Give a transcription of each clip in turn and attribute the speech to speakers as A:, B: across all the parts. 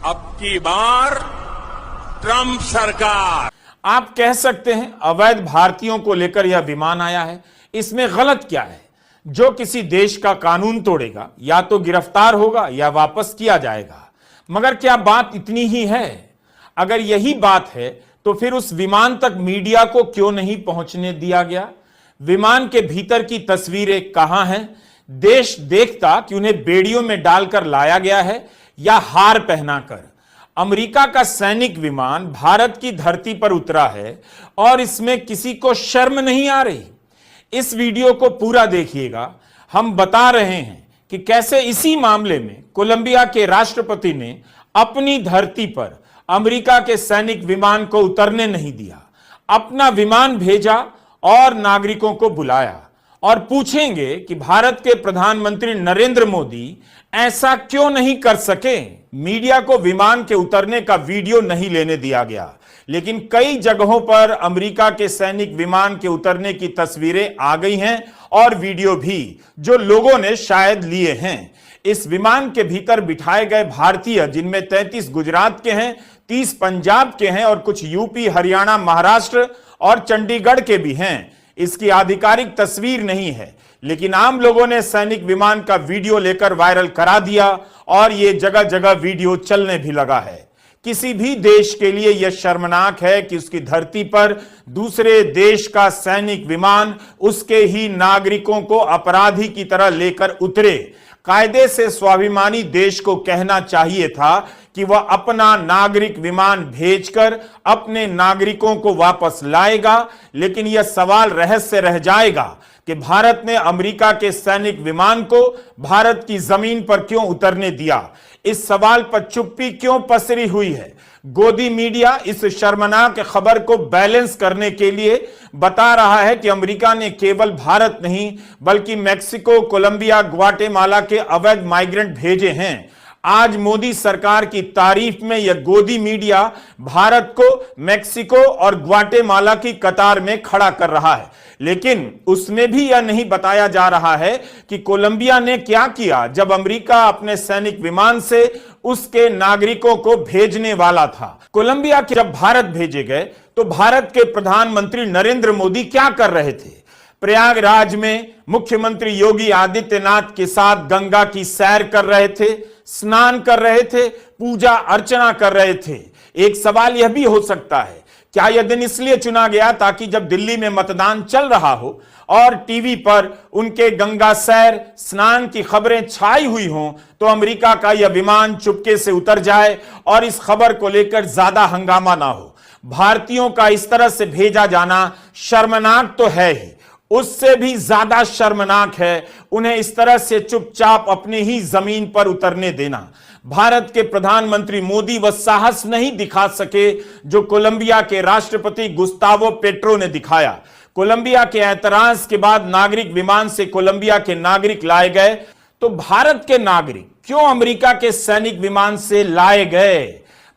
A: अब की बार ट्रंप सरकार।
B: आप कह सकते हैं अवैध भारतीयों को लेकर यह विमान आया है, इसमें गलत क्या है? जो किसी देश का कानून तोड़ेगा या तो गिरफ्तार होगा या वापस किया जाएगा। मगर क्या बात इतनी ही है? अगर यही बात है तो फिर उस विमान तक मीडिया को क्यों नहीं पहुंचने दिया गया? विमान के भीतर की तस्वीरें कहां हैं? देश देखता कि उन्हें बेड़ियों में डालकर लाया गया है या हार पहनाकर। अमेरिका का सैनिक विमान भारत की धरती पर उतरा है और इसमें किसी को शर्म नहीं आ रही। इस वीडियो को पूरा देखिएगा। हम बता रहे हैं कि कैसे इसी मामले में कोलंबिया के राष्ट्रपति ने अपनी धरती पर अमेरिका के सैनिक विमान को उतरने नहीं दिया, अपना विमान भेजा और नागरिकों को बुलाया। और पूछेंगे कि भारत के प्रधानमंत्री नरेंद्र मोदी ऐसा क्यों नहीं कर सके। मीडिया को विमान के उतरने का वीडियो नहीं लेने दिया गया, लेकिन कई जगहों पर अमेरिका के सैनिक विमान के उतरने की तस्वीरें आ गई हैं और वीडियो भी, जो लोगों ने शायद लिए हैं। इस विमान के भीतर बिठाए गए भारतीय, जिनमें 33 गुजरात के हैं, 30 पंजाब के हैं और कुछ यूपी, हरियाणा, महाराष्ट्र और चंडीगढ़ के भी हैं। इसकी आधिकारिक तस्वीर नहीं है, लेकिन आम लोगों ने सैनिक विमान का वीडियो लेकर वायरल करा दिया और यह जगह जगह वीडियो चलने भी लगा है। किसी भी देश के लिए यह शर्मनाक है कि उसकी धरती पर दूसरे देश का सैनिक विमान उसके ही नागरिकों को अपराधी की तरह लेकर उतरे। कायदे से स्वाभिमानी देश को कहना चाहिए था कि वह अपना नागरिक विमान भेजकर अपने नागरिकों को वापस लाएगा, लेकिन यह सवाल रहस्य रह जाएगा कि भारत ने अमेरिका के सैनिक विमान को भारत की जमीन पर क्यों उतरने दिया। इस सवाल पर चुप्पी क्यों पसरी हुई है? गोदी मीडिया इस शर्मनाक खबर को बैलेंस करने के लिए बता रहा है कि अमेरिका ने केवल भारत नहीं बल्कि मैक्सिको, कोलंबिया, ग्वाटेमाला के अवैध माइग्रेंट भेजे हैं। आज मोदी सरकार की तारीफ में यह गोदी मीडिया भारत को मैक्सिको और ग्वाटेमाला की कतार में खड़ा कर रहा है, लेकिन उसमें भी यह नहीं बताया जा रहा है कि कोलंबिया ने क्या किया जब अमेरिका अपने सैनिक विमान से उसके नागरिकों को भेजने वाला था। कोलंबिया के जब भारत भेजे गए तो भारत के प्रधानमंत्री नरेंद्र मोदी क्या कर रहे थे? प्रयागराज में मुख्यमंत्री योगी आदित्यनाथ के साथ गंगा की सैर कर रहे थे, स्नान कर रहे थे, पूजा अर्चना कर रहे थे। एक सवाल यह भी हो सकता है, क्या यह दिन इसलिए चुना गया ताकि जब दिल्ली में मतदान चल रहा हो और टीवी पर उनके गंगा सैर, स्नान की खबरें छाई हुई हों तो अमेरिका का यह विमान चुपके से उतर जाए और इस खबर को लेकर ज्यादा हंगामा ना हो? भारतीयों का इस तरह से भेजा जाना शर्मनाक तो है ही, उससे भी ज्यादा शर्मनाक है उन्हें इस तरह से चुपचाप अपनी ही जमीन पर उतरने देना। भारत के प्रधानमंत्री मोदी वह साहस नहीं दिखा सके जो कोलंबिया के राष्ट्रपति गुस्तावो पेट्रो ने दिखाया। कोलंबिया के ऐतराज के बाद नागरिक विमान से कोलंबिया के नागरिक लाए गए, तो भारत के नागरिक क्यों अमेरिका के सैनिक विमान से लाए गए?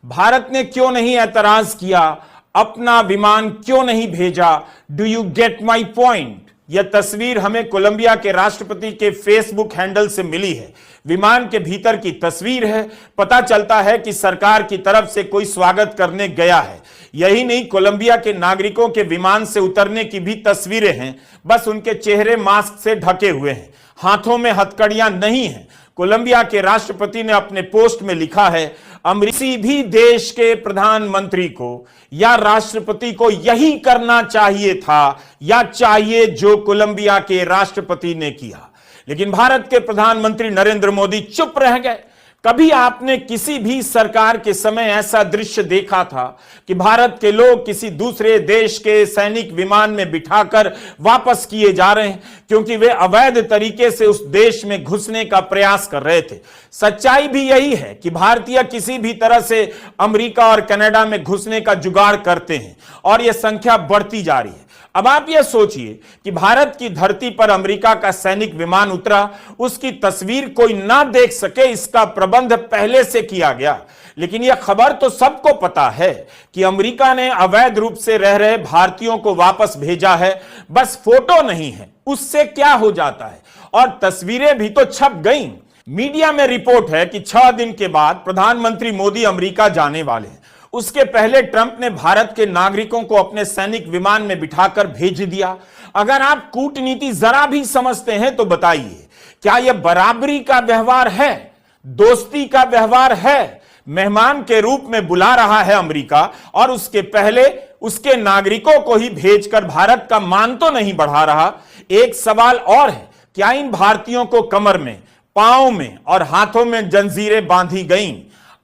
B: भारत ने क्यों नहीं ऐतराज किया? अपना विमान क्यों नहीं भेजा? Do you get my point? यह तस्वीर हमें कोलंबिया के राष्ट्रपति के फेसबुक हैंडल से मिली है। विमान के भीतर की तस्वीर है। पता चलता है कि सरकार की तरफ से कोई स्वागत करने गया है। यही नहीं, कोलंबिया के नागरिकों के विमान से उतरने की भी तस्वीरें हैं, बस उनके चेहरे मास्क से ढके हुए हैं, हाथों में हथकड़ियां नहीं हैं। कोलंबिया के राष्ट्रपति ने अपने पोस्ट में लिखा है, किसी भी देश के प्रधानमंत्री को या राष्ट्रपति को यही करना चाहिए था या चाहिए जो कोलंबिया के राष्ट्रपति ने किया। लेकिन भारत के प्रधानमंत्री नरेंद्र मोदी चुप रह गए। कभी आपने किसी भी सरकार के समय ऐसा दृश्य देखा था कि भारत के लोग किसी दूसरे देश के सैनिक विमान में बिठाकर वापस किए जा रहे हैं क्योंकि वे अवैध तरीके से उस देश में घुसने का प्रयास कर रहे थे? सच्चाई भी यही है कि भारतीय किसी भी तरह से अमेरिका और कनाडा में घुसने का जुगाड़ करते हैं और यह संख्या बढ़ती जा रही है। अब आप यह सोचिए कि भारत की धरती पर अमेरिका का सैनिक विमान उतरा, उसकी तस्वीर कोई ना देख सके, इसका प्रबंध पहले से किया गया। लेकिन यह खबर तो सबको पता है कि अमेरिका ने अवैध रूप से रह रहे भारतीयों को वापस भेजा है, बस फोटो नहीं है। उससे क्या हो जाता है? और तस्वीरें भी तो छप गईं। मीडिया में रिपोर्ट है कि 6 दिन के बाद प्रधानमंत्री मोदी अमेरिका जाने वाले हैं। उसके पहले ट्रंप ने भारत के नागरिकों को अपने सैनिक विमान में बिठाकर भेज दिया। अगर आप कूटनीति जरा भी समझते हैं तो बताइए, क्या यह बराबरी का व्यवहार है, दोस्ती का व्यवहार है? मेहमान के रूप में बुला रहा है अमेरिका और उसके पहले उसके नागरिकों को ही भेजकर भारत का मान तो नहीं बढ़ा रहा। एक सवाल और है, क्या इन भारतीयों को कमर में, पांव में और हाथों में जंजीरें बांधी गईं?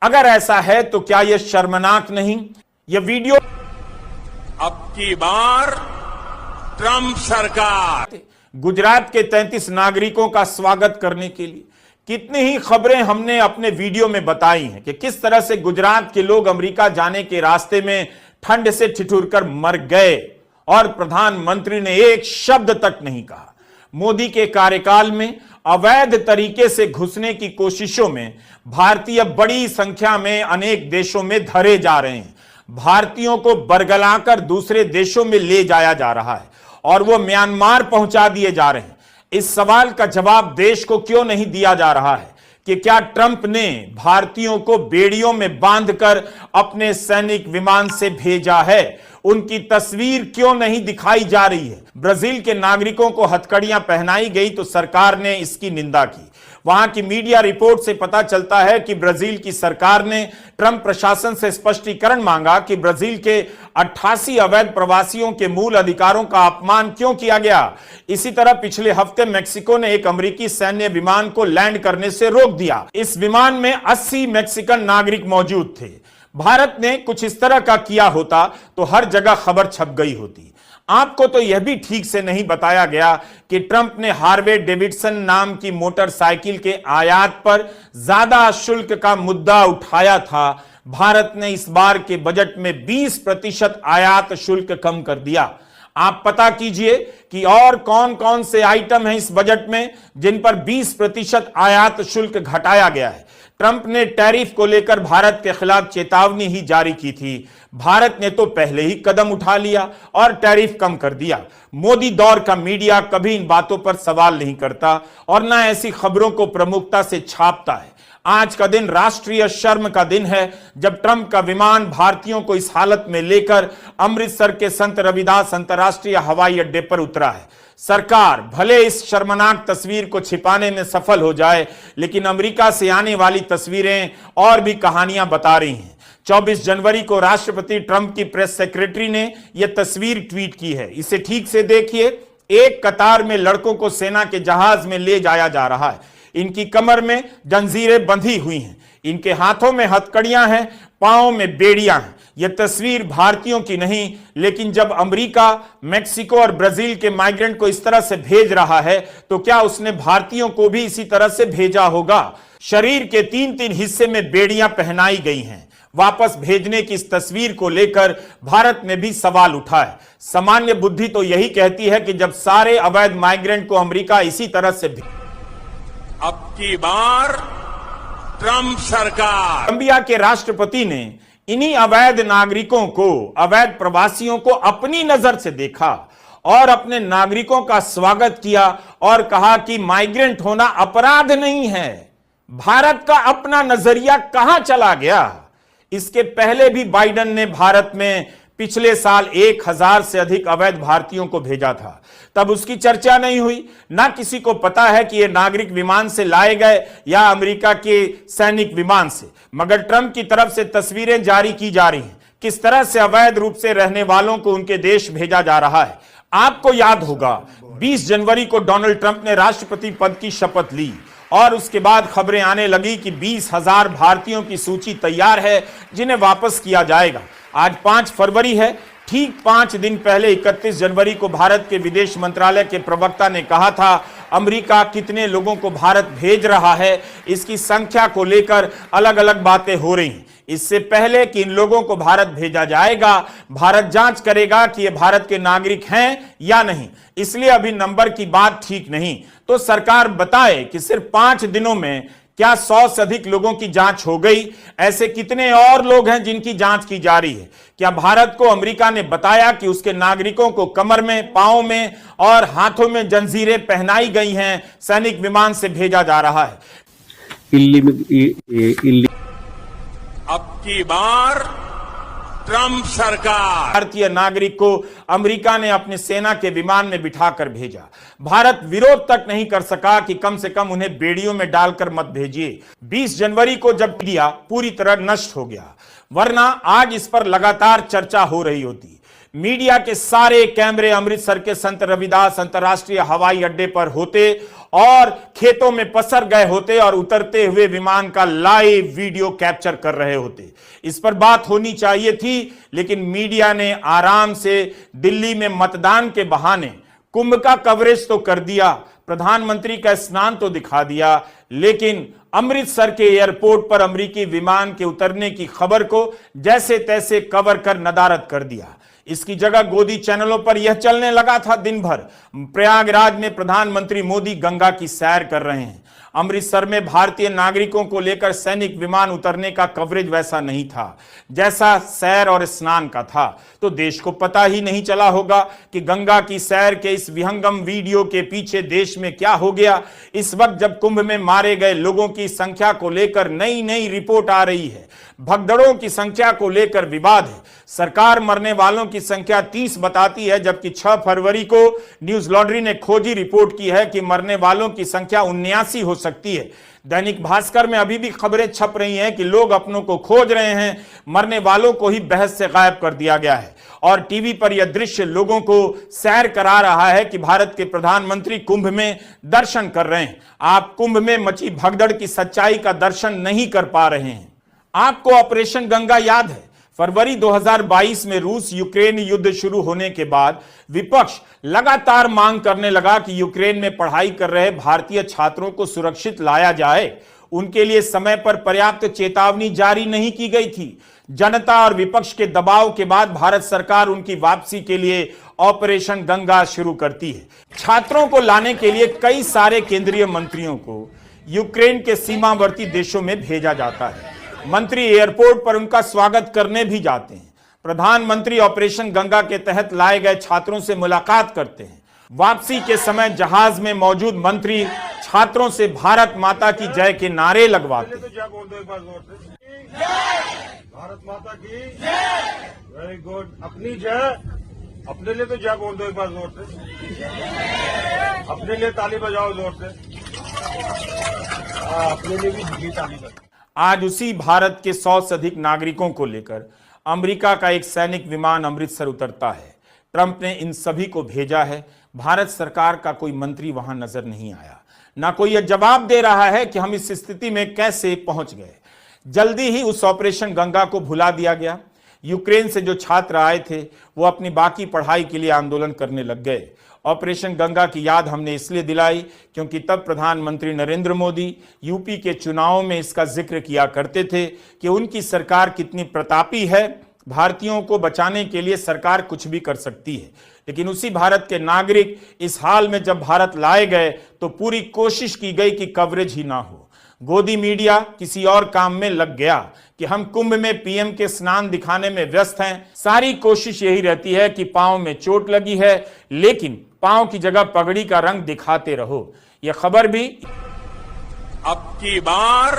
B: अगर ऐसा है तो क्या यह शर्मनाक नहीं? यह वीडियो
A: अब की बार ट्रंप सरकार
B: गुजरात के 33 नागरिकों का स्वागत करने के लिए। कितनी ही खबरें हमने अपने वीडियो में बताई हैं कि किस तरह से गुजरात के लोग अमेरिका जाने के रास्ते में ठंड से ठिठुरकर मर गए और प्रधानमंत्री ने एक शब्द तक नहीं कहा। मोदी के कार्यकाल में अवैध तरीके से घुसने की कोशिशों में भारतीय बड़ी संख्या में अनेक देशों में धरे जा रहे हैं। भारतीयों को बरगलाकर दूसरे देशों में ले जाया जा रहा है और वो म्यांमार पहुंचा दिए जा रहे हैं। इस सवाल का जवाब देश को क्यों नहीं दिया जा रहा है कि क्या ट्रंप ने भारतीयों को बेड़ियों में बांधकर अपने सैनिक विमान से भेजा है? उनकी तस्वीर क्यों नहीं दिखाई जा रही है? ब्राजील के नागरिकों को हथकड़ियां पहनाई गई तो सरकार ने इसकी निंदा की। वहां की मीडिया रिपोर्ट से पता चलता है कि ब्राजील की सरकार ने ट्रंप प्रशासन से स्पष्टीकरण मांगा कि ब्राजील के 88 अवैध प्रवासियों के मूल अधिकारों का अपमान क्यों किया गया। इसी तरह पिछले हफ्ते मेक्सिको ने एक अमेरिकी सैन्य विमान को लैंड करने से रोक दिया। इस विमान में 80 मेक्सिकन नागरिक मौजूद थे। भारत ने कुछ इस तरह का किया होता तो हर जगह खबर छप गई होती। आपको तो यह भी ठीक से नहीं बताया गया कि ट्रंप ने हार्वे डेविडसन नाम की मोटरसाइकिल के आयात पर ज्यादा शुल्क का मुद्दा उठाया था। भारत ने इस बार के बजट में 20% आयात शुल्क कम कर दिया। आप पता कीजिए कि और कौन कौन से आइटम हैं इस बजट में जिन पर 20% आयात शुल्क घटाया गया है। ट्रंप ने टैरिफ को लेकर भारत के खिलाफ चेतावनी ही जारी की थी। भारत ने तो पहले ही कदम उठा लिया और टैरिफ कम कर दिया। मोदी दौर का मीडिया कभी इन बातों पर सवाल नहीं करता और ना ऐसी खबरों को प्रमुखता से छापता है। आज का दिन राष्ट्रीय शर्म का दिन है जब ट्रंप का विमान भारतीयों को इस हालत में लेकर अमृतसर के संत रविदास अंतर्राष्ट्रीय हवाई अड्डे पर उतरा है। सरकार भले इस शर्मनाक तस्वीर को छिपाने में सफल हो जाए, लेकिन अमेरिका से आने वाली तस्वीरें और भी कहानियां बता रही हैं। 24 जनवरी को राष्ट्रपति ट्रंप की प्रेस सेक्रेटरी ने यह तस्वीर ट्वीट की है। इसे ठीक से देखिए। एक कतार में लड़कों को सेना के जहाज में ले जाया जा रहा है। इनकी कमर में जंजीरें बंधी हुई हैं, इनके हाथों में हथकड़ियां हैं, पांव में बेड़ियां हैं। यह तस्वीर भारतीयों की नहीं, लेकिन जब अमेरिका, मेक्सिको और ब्राजील के माइग्रेंट को इस तरह से भेज रहा है तो क्या उसने भारतीयों को भी इसी तरह से भेजा होगा? शरीर के 3-3 हिस्से में बेड़ियां पहनाई गई हैं। वापस भेजने की इस तस्वीर को लेकर भारत में भी सवाल उठा है। सामान्य बुद्धि तो यही कहती है कि जब सारे अवैध माइग्रेंट को अमेरिका इसी तरह से
A: अब की बार ट्रंप सरकार
B: कोलंबिया के राष्ट्रपति ने इन्हीं अवैध नागरिकों को, अवैध प्रवासियों को अपनी नजर से देखा और अपने नागरिकों का स्वागत किया और कहा कि माइग्रेंट होना अपराध नहीं है। भारत का अपना नजरिया कहां चला गया? इसके पहले भी बाइडेन ने भारत में पिछले साल 1000 से अधिक अवैध भारतीयों को भेजा था। तब उसकी चर्चा नहीं हुई। ना किसी को पता है कि ये नागरिक विमान से लाए गए या अमेरिका के सैनिक विमान से। मगर ट्रंप की तरफ से तस्वीरें जारी की जा रही हैं किस तरह से अवैध रूप से रहने वालों को उनके देश भेजा जा रहा है। आपको याद होगा 20 जनवरी को डोनाल्ड ट्रंप ने राष्ट्रपति पद की शपथ ली और उसके बाद खबरें आने लगी कि 20,000 भारतीयों की सूची तैयार है जिन्हें वापस किया जाएगा। आज 5 फरवरी है। ठीक 5 दिन पहले 31 जनवरी को भारत के विदेश मंत्रालय के प्रवक्ता ने कहा था अमेरिका कितने लोगों को भारत भेज रहा है, इसकी संख्या को लेकर अलग अलग बातें हो रही हैं। इससे पहले कि इन लोगों को भारत भेजा जाएगा, भारत जांच करेगा कि ये भारत के नागरिक हैं या नहीं। इसलिए अभी नंबर की बात ठीक नहीं। तो सरकार बताए कि सिर्फ 5 दिनों में क्या 100 से अधिक लोगों की जांच हो गई? ऐसे कितने और लोग हैं जिनकी जांच की जा रही है? क्या भारत को अमेरिका ने बताया कि उसके नागरिकों को कमर में, पांव में और हाथों में जंजीरें पहनाई गई हैं, सैनिक विमान से भेजा जा रहा है?
A: अब की बार ट्रंप सरकार।
B: भारतीय नागरिक को अमेरिका ने अपने सेना के विमान में बिठाकर भेजा। भारत विरोध तक नहीं कर सका कि कम से कम उन्हें बेड़ियों में डालकर मत भेजिए। 20 जनवरी को जब दिया पूरी तरह नष्ट हो गया, वरना आज इस पर लगातार चर्चा हो रही होती। मीडिया के सारे कैमरे अमृतसर के संत रविदास अंतर्राष्ट्रीय हवाई अड्डे पर होते और खेतों में पसर गए होते और उतरते हुए विमान का लाइव वीडियो कैप्चर कर रहे होते। इस पर बात होनी चाहिए थी, लेकिन मीडिया ने आराम से दिल्ली में मतदान के बहाने कुंभ का कवरेज तो कर दिया, प्रधानमंत्री का स्नान तो दिखा दिया, लेकिन अमृतसर के एयरपोर्ट पर अमेरिकी विमान के उतरने की खबर को जैसे तैसे कवर कर नदारद कर दिया। इसकी जगह गोदी चैनलों पर यह चलने लगा था दिन भर, प्रयागराज में प्रधानमंत्री मोदी गंगा की सैर कर रहे हैं। अमृतसर में भारतीय नागरिकों को लेकर सैनिक विमान उतरने का कवरेज वैसा नहीं था जैसा सैर और स्नान का था। तो देश को पता ही नहीं चला होगा कि गंगा की सैर के इस विहंगम वीडियो के पीछे देश में क्या हो गया। इस वक्त जब कुंभ में मारे गए लोगों की संख्या को लेकर नई नई रिपोर्ट आ रही है, भगदड़ों की संख्या को लेकर विवाद है। सरकार मरने वालों की संख्या 30 बताती है, जबकि 6 फरवरी को न्यूज लॉन्ड्री ने खोजी रिपोर्ट की है कि मरने वालों की संख्या 79 हो सकती है। दैनिक भास्कर में अभी भी खबरें छप रही हैं कि लोग अपनों को खोज रहे हैं, मरने वालों को ही बहस से गायब कर दिया गया है। और टीवी पर यह दृश्य लोगों को सैर करा रहा है कि भारत के प्रधानमंत्री कुंभ में दर्शन कर रहे हैं। आप कुंभ में मची भगदड़ की सच्चाई का दर्शन नहीं कर पा रहे हैं। आपको ऑपरेशन गंगा याद है? फरवरी 2022 में रूस यूक्रेन युद्ध शुरू होने के बाद विपक्ष लगातार मांग करने लगा कि यूक्रेन में पढ़ाई कर रहे भारतीय छात्रों को सुरक्षित लाया जाए। उनके लिए समय पर पर्याप्त चेतावनी जारी नहीं की गई थी। जनता और विपक्ष के दबाव के बाद भारत सरकार उनकी वापसी के लिए ऑपरेशन गंगा शुरू करती है। छात्रों को लाने के लिए कई सारे केंद्रीय मंत्रियों को यूक्रेन के सीमावर्ती देशों में भेजा जाता है। मंत्री एयरपोर्ट पर उनका स्वागत करने भी जाते हैं। प्रधानमंत्री ऑपरेशन गंगा के तहत लाए गए छात्रों से मुलाकात करते हैं। वापसी के समय जहाज में मौजूद मंत्री छात्रों से भारत माता की जय के नारे लगवाते हैं।
C: भारत माता की वेरी गुड। अपनी जय, अपने लिए तो जय बोल दो एक बार जोर से, अपने लिए ताली बजाओ जोर से, अपने लिए भी ताली बजाओ।
B: आज उसी भारत के 100 से अधिक नागरिकों को लेकर अमेरिका का एक सैनिक विमान अमृतसर उतरता है। ट्रंप ने इन सभी को भेजा है। भारत सरकार का कोई मंत्री वहां नजर नहीं आया, ना कोई यह जवाब दे रहा है कि हम इस स्थिति में कैसे पहुंच गए। जल्दी ही उस ऑपरेशन गंगा को भुला दिया गया। यूक्रेन से जो छात्र आए थे वो अपनी बाकी पढ़ाई के लिए आंदोलन करने लग गए। ऑपरेशन गंगा की याद हमने इसलिए दिलाई क्योंकि तब प्रधानमंत्री नरेंद्र मोदी यूपी के चुनावों में इसका जिक्र किया करते थे कि उनकी सरकार कितनी प्रतापी है, भारतीयों को बचाने के लिए सरकार कुछ भी कर सकती है। लेकिन उसी भारत के नागरिक इस हाल में जब भारत लाए गए तो पूरी कोशिश की गई कि कवरेज ही ना हो। गोदी मीडिया किसी और काम में लग गया कि हम कुंभ में पीएम के स्नान दिखाने में व्यस्त हैं। सारी कोशिश यही रहती है कि पांव में चोट लगी है, लेकिन पांव की जगह पगड़ी का रंग दिखाते रहो। यह खबर भी
A: अब की बार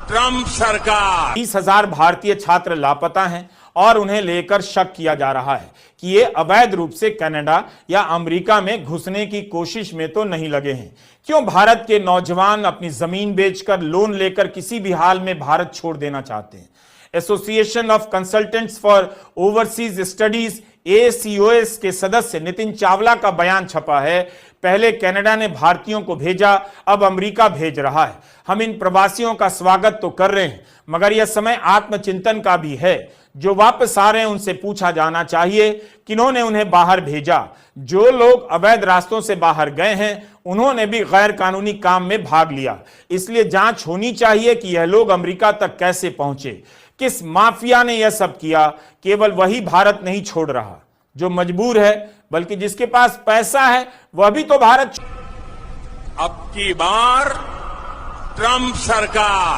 A: ट्रंप सरकार।
B: 20,000 भारतीय छात्र लापता हैं और उन्हें लेकर शक किया जा रहा है कि ये अवैध रूप से कनाडा या अमेरिका में घुसने की कोशिश में तो नहीं लगे हैं। क्यों भारत के नौजवान अपनी जमीन बेचकर लोन लेकर किसी भी हाल में भारत छोड़ देना चाहते हैं? Association of consultants for overseas studies ACOS के सदस्य नितिन चावला का बयान छपा है। पहले कनाडा ने भारतीयों को भेजा, अब अमेरिका भेज रहा है। हम इन प्रवासियों का स्वागत तो कर रहे हैं, मगर यह समय आत्मचिंतन का भी है। जो वापस आ रहे हैं उनसे पूछा जाना चाहिए किन्होंने उन्हें बाहर भेजा। जो लोग अवैध रास्तों से बाहर गए हैं उन्होंने भी गैर कानूनी काम में भाग लिया। इसलिए जांच होनी चाहिए कि यह लोग अमेरिका तक कैसे पहुंचे, किस माफिया ने यह सब किया। केवल वही भारत नहीं छोड़ रहा जो मजबूर है, बल्कि जिसके पास पैसा है वह भी तो भारत।
A: अब की बार ट्रंप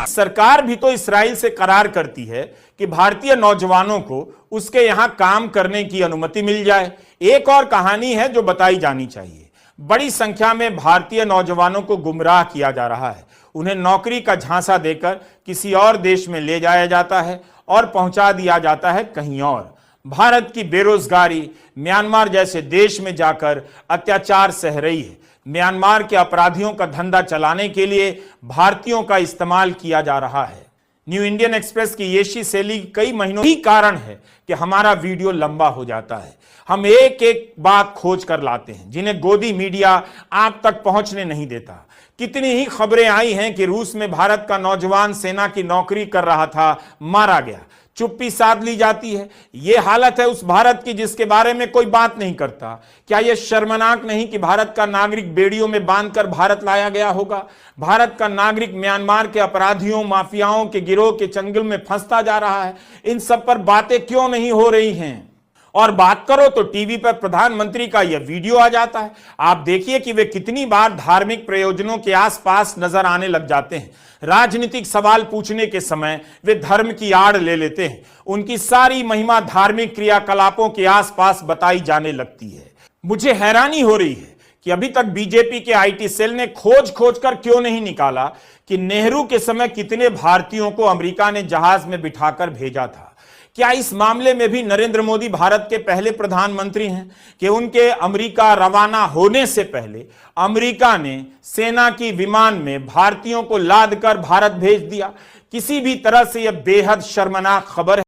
B: सरकार भी तो इस्राइल से करार करती है कि भारतीय नौजवानों को उसके यहां काम करने की अनुमति मिल जाए। एक और कहानी है जो बताई जानी चाहिए। बड़ी संख्या में भारतीय नौजवानों को गुमराह किया जा रहा है। उन्हें नौकरी का झांसा देकर किसी और देश में ले जाया जाता है और पहुंचा दिया जाता है कहीं और। भारत की बेरोजगारी म्यांमार जैसे देश में जाकर अत्याचार सह रही है। म्यांमार के अपराधियों का धंधा चलाने के लिए भारतीयों का इस्तेमाल किया जा रहा है। न्यू इंडियन एक्सप्रेस की येशी शैली कई महीनों ही कारण है कि हमारा वीडियो लंबा हो जाता है। हम एक एक बात खोज कर लाते हैं जिन्हें गोदी मीडिया आप तक पहुंचने नहीं देता। कितनी ही खबरें आई हैं कि रूस में भारत का नौजवान सेना की नौकरी कर रहा था, मारा गया, चुप्पी साध ली जाती है। यह हालत है उस भारत की जिसके बारे में कोई बात नहीं करता। क्या यह शर्मनाक नहीं कि भारत का नागरिक बेड़ियों में बांधकर भारत लाया गया होगा? भारत का नागरिक म्यांमार के अपराधियों, माफियाओं के गिरोह के चंगुल में फंसता जा रहा है। इन सब पर बातें क्यों नहीं हो रही हैं? और बात करो तो टीवी पर प्रधानमंत्री का यह वीडियो आ जाता है। आप देखिए कि वे कितनी बार धार्मिक प्रयोजनों के आसपास नजर आने लग जाते हैं। राजनीतिक सवाल पूछने के समय वे धर्म की आड़ ले लेते हैं। उनकी सारी महिमा धार्मिक क्रियाकलापों के आसपास बताई जाने लगती है। मुझे हैरानी हो रही है कि अभी तक बीजेपी के आईटी सेल ने खोज कर क्यों नहीं निकाला कि नेहरू के समय कितने भारतीयों को अमेरिका ने जहाज में बिठाकर भेजा था। क्या इस मामले में भी नरेंद्र मोदी भारत के पहले प्रधानमंत्री हैं कि उनके अमेरिका रवाना होने से पहले अमेरिका ने सेना की विमान में भारतीयों को लाद कर भारत भेज दिया? किसी भी तरह से यह बेहद शर्मनाक खबर है।